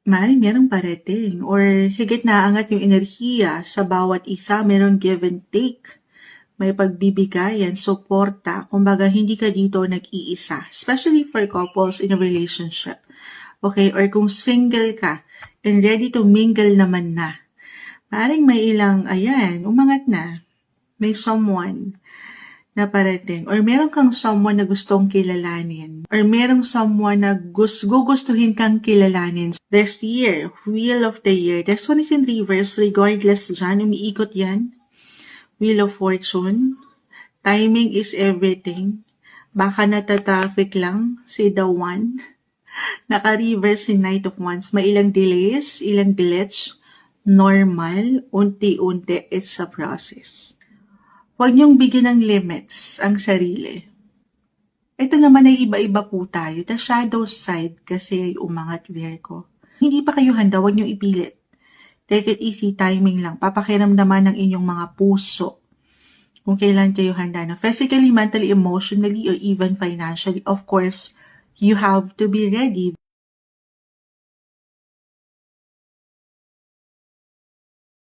Maaaring merong parating or higit naaangat yung enerhiya sa bawat isa, merong give and take. May pagbibigayan, suporta, kumbaga hindi ka dito nag-iisa. Especially for couples in a relationship. Okay, or kung single ka and ready to mingle naman na. Maaaring may ilang, umangat na. May someone na parating. Or meron kang someone na gustong kilalanin. Or merong someone na gugustuhin kang kilalanin. This year, Wheel of the Year. This one is in reverse, regardless dyan. Umiikot yan. Wheel of Fortune. Timing is everything. Baka nata-traffic lang si the one. Naka-reverse si Knight of Wands. May ilang delays, ilang glitch. Normal, unti-unti, it's a process. Huwag niyong bigyan ng limits ang sarili. Ito naman ay iba-iba po tayo. The shadow side kasi ay umangat, Virgo. Hindi pa kayo handa, huwag niyong ipilit. Take it easy, timing lang. Papakiramdaman ng inyong mga puso kung kailan kayo handa na physically, mentally, emotionally, or even financially. Of course, you have to be ready.